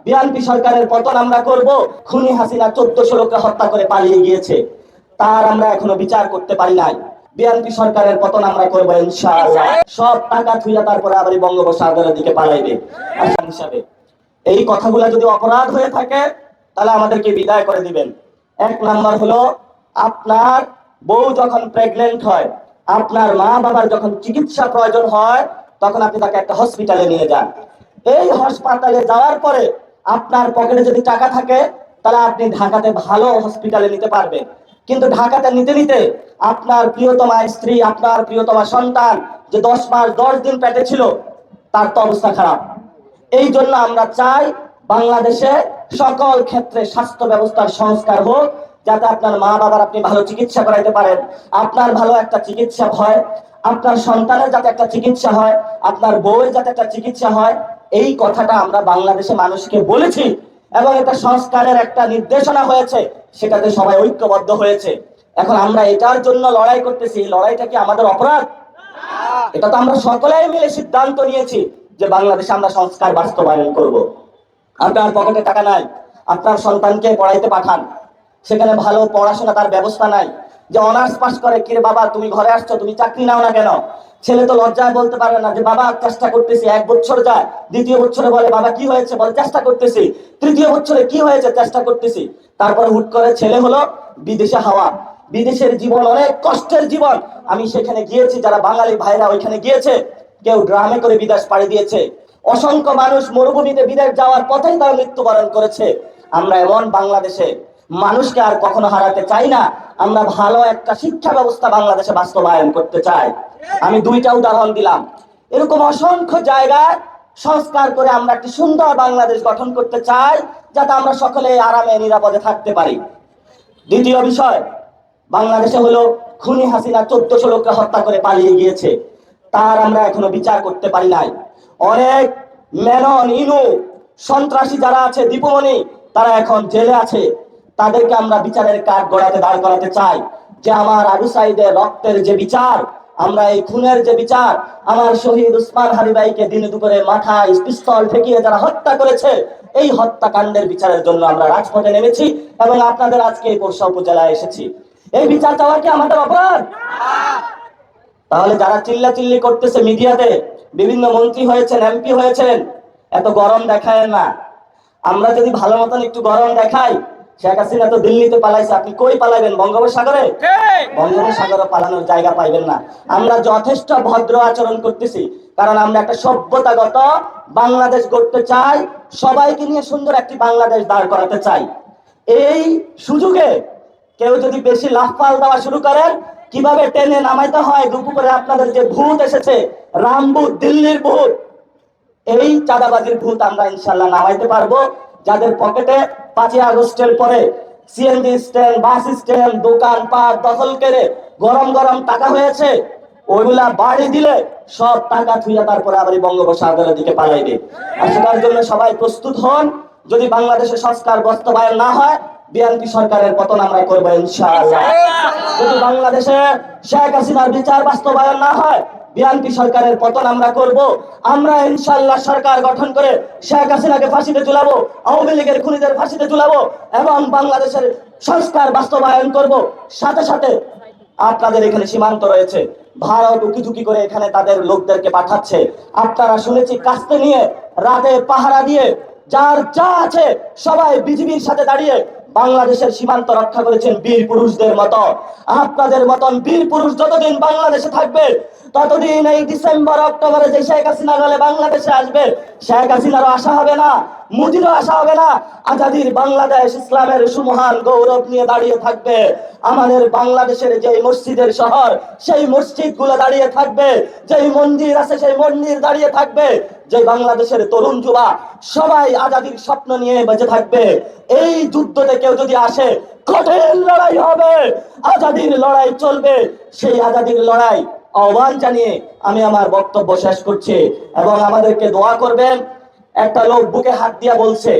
BNP সরকারের পতন আমরা করব। খুনি হাসিনা 1400 লোককে হত্যা করে পালিয়ে গিয়েছে, তার আমরা এখনো বিচার করতে পারি নাই। বিএনপি সরকারের পতন আমরা করবো ইনশাআল্লাহ। সব টাকা থুইয়া তারপরে আবার বঙ্গোপসাগরের দিকে পালাইবে আসাম হিসাবে। এই কথাগুলো যদি অপরাধ হয়ে থাকে তাহলে আমাদেরকে বিদায় করে দিবেন। এক নাম্বার হলো, আপনার বউ যখন প্রেগনেন্ট হয়, আপনার মা বাবার যখন চিকিৎসা প্রয়োজন হয়, তখন আপনি তাকে একটা হসপিটালে নিয়ে যান। এই হাসপাতালে যাওয়ার পরে আপনার পকেটে যদি টাকা থাকে তাহলে আপনি ঢাকাতে ভালো হসপিটালে নিতে পারবেন। কিন্তু ঢাকাতে নিতে নিতে আপনার প্রিয়তমা স্ত্রী, আপনার প্রিয়তমা সন্তান যে 10 মাস 10 দিন পেটে ছিল, তার তো অবস্থা খারাপ। এই জন্য আমরা চাই বাংলাদেশে সকল ক্ষেত্রে স্বাস্থ্য ব্যবস্থার সংস্কার হোক, যাতে আপনার মা বাবার আপনি ভালো চিকিৎসা করাইতে পারেন, আপনার ভালো একটা চিকিৎসা হয়, আপনার সন্তানের যাতে একটা চিকিৎসা হয়, আপনার বউয়ের যাতে একটা চিকিৎসা হয়। এই কথাটা আমরা বাংলাদেশে মানুষকে বলেছি এবং এটা সংস্কারের একটা নির্দেশনা হয়েছে, সেটাতে সবাই ঐক্যবদ্ধ হয়েছে। এখন আমরা এটার জন্য লড়াই করতেছি, লড়াইটা কি আমাদের অপরাধ? এটা তো আমরা সকলেই মিলে সিদ্ধান্ত নিয়েছি যে বাংলাদেশে আমরা সংস্কার বাস্তবায়ন করব। আপনার পকেটে টাকা নাই, আপনার সন্তানকে পড়াইতে পাঠান, সেখানে ভালো পড়াশোনা তার ব্যবস্থা নাই। যে অনার্স পাস করে, কিরে বাবা তুমি ঘরে আসছো, তুমি চাকরি নাও না কেন? ছেলে তো লজ্জায় বলতে পারে না যে বাবা চেষ্টা করতেছি। 1 বছর যায়, 2য় বছরে বলে বাবা কি হয়েছে, বলে চেষ্টা করতেছি। 3য় বছরে কি হয়েছে, চেষ্টা করতেছি। তারপরে হুট করে ছেলে হলো বিদেশে হাওয়া। বিদেশের জীবন অনেক কষ্টের জীবন। আমি সেখানে গিয়েছি, যারা বাঙালি ভাইরা ওইখানে গিয়েছে, কেউ ড্রামে করে বিদেশ পাড়ি দিয়েছে। অসংখ্য মানুষ মরুভূমিতে বিদেশ যাওয়ার পথেই তারা মৃত্যুবরণ করেছে। আমরা এমন বাংলাদেশে মানুষকে আর কখনো হারাতে চাই না। আমরা ভালো একটা শিক্ষা ব্যবস্থা বাংলাদেশে বাস্তবায়ন করতে চাই। আমি 2টা উদাহরণ দিলাম। এরকম অসংখ্য জায়গায় সংস্কার করে আমরা একটি সুন্দর বাংলাদেশ গঠন করতে চাই, যাতে আমরা সকলে আরামে নিরাপদে থাকতে পারি। দ্বিতীয় বিষয়, বাংলাদেশে হলো খুনি হাসিনা 1400 লোককে হত্যা করে পালিয়ে গিয়েছে, তার আমরা এখনো বিচার করতে পারি নাই। অনেক মেনন ইনু সন্ত্রাসী যারা আছে, দীপুমণি, তারা এখন জেলে আছে। তাদেরকে আমরা বিচারের কাঠ গড়াতে দাঁড় করাতে চাই। যে আমার আবু সাইদের রক্তের যে বিচার, আমরা এই খুনের যে বিচার, আমার শহীদ উসমান হাদি ভাইকে দিনে দুপুরে মাথায় পিস্তল ঠেকিয়ে যারা হত্যা করেছে, এই হত্যাকাণ্ডের বিচারের জন্য আমরা রাজপথে নেমেছি এবং আপনাদের আজকে এই পোরশা উপজেলায় এসেছি। এই বিচার চাওয়া কি আমাদের অপরাধ? তাহলে যারা চিল্লাচিল্লি করতেছে মিডিয়াতে, বিভিন্ন মন্ত্রী হয়েছেন, এমপি হয়েছেন, এত গরম দেখায় না। আমরা যদি ভালো মতন একটু গরম দেখাই, শেখ হাসিনা তো দিল্লিতে পালাইছে, আপনি কই পালাইবেন? বঙ্গোপসাগরে? বঙ্গোপসাগরে পালানোর জায়গা পাইবেন না। আমরা যথেষ্ট ভদ্র আচরণ করতেছি, কারণ আমরা একটা সভ্যতাগত বাংলাদেশ গড়তে চাই, সবাইকে নিয়ে সুন্দর একটি বাংলাদেশ দাঁড় করাতে চাই। এই সুযোগে কেউ যদি বেশি লাফাল দেওয়া শুরু করেন, কিভাবে টেনে নামাইতে হয়, দুপুরে আপনাদের যে ভূত এসেছে, রামভূত, দিল্লির ভূত, এই চাঁদাবাজির ভূত আমরা ইনশাল্লাহ নামাইতে পারবো। যাদের পকেটে 5ই আগস্টের পরে সিএনজি স্ট্যান্ড, বাস স্ট্যান্ড, দোকান পাট দখল করে গরম গরম টাকা হয়েছে, ওইগুলা বাড়ি দিলে সব টাকা থুইয়া তারপরে আবার বঙ্গোপসাগরের দিকে পালাইবে। আর সেটার জন্য সবাই প্রস্তুত হন। যদি বাংলাদেশের সংস্কার বাস্তবায়ন না হয়, বিএনপি সরকারের পতন আমরা করবো ইনশাআল্লাহ। যদি বাংলাদেশে শেখ হাসিনার বিচার বাস্তবায়ন না হয়, বিএনপি সরকারের পতন আমরা করব। আমরা ইনশাআল্লাহ সরকার গঠন করে শেখ হাসিনাকে ফাঁসিতে ঝুলাবো, আওয়ামী লীগের খুনিদের ফাঁসিতে ঝুলাবো এবং বাংলাদেশের সংস্কার বাস্তবায়ন করব। সাথে সাথে আপনাদের এখানে সীমান্ত রয়েছে, ভারত উকিঝুঁকি করে এখানে তাদের লোকদেরকে পাঠাচ্ছে। আপনারা শুনেছি কাস্তে নিয়ে রাতে পাহারা দিয়ে যার যা আছে সবাই বিজিবির সাথে দাঁড়িয়ে বাংলাদেশের সীমান্ত রক্ষা করেছেন বীর পুরুষদের মতো। আপনাদের মতন বীর পুরুষ যতদিন বাংলাদেশে থাকবে, ততদিন এই ডিসেম্বর অক্টোবরে যে শেখ হাসিনা গেলে বাংলাদেশে আসবে, শেখ হাসিনারও আশা হবে না, মুজিরও আশা হবে না। আজাদির বাংলাদেশ ইসলামের সুমহান গৌরব নিয়ে দাঁড়িয়ে থাকবে। আমাদের বাংলাদেশের যে মসজিদের শহর, সেই মসজিদ গুলো দাঁড়িয়ে থাকবে, যেই মন্দির আছে সেই মন্দির দাঁড়িয়ে থাকবে। যে বাংলাদেশের তরুণ যুবা সবাই আজাদির স্বপ্ন নিয়ে বেঁচে থাকবে। এই যুদ্ধতে কেউ যদি আসে, কঠিন লড়াই হবে, আজাদির লড়াই চলবে। সেই আজাদির লড়াই আহ্বান জানিয়ে আমি আমার বক্তব্য শেষ করছি এবং আমাদেরকে দোয়া করবেন। একটা লোক বুকে হাত দিয়া বলছে,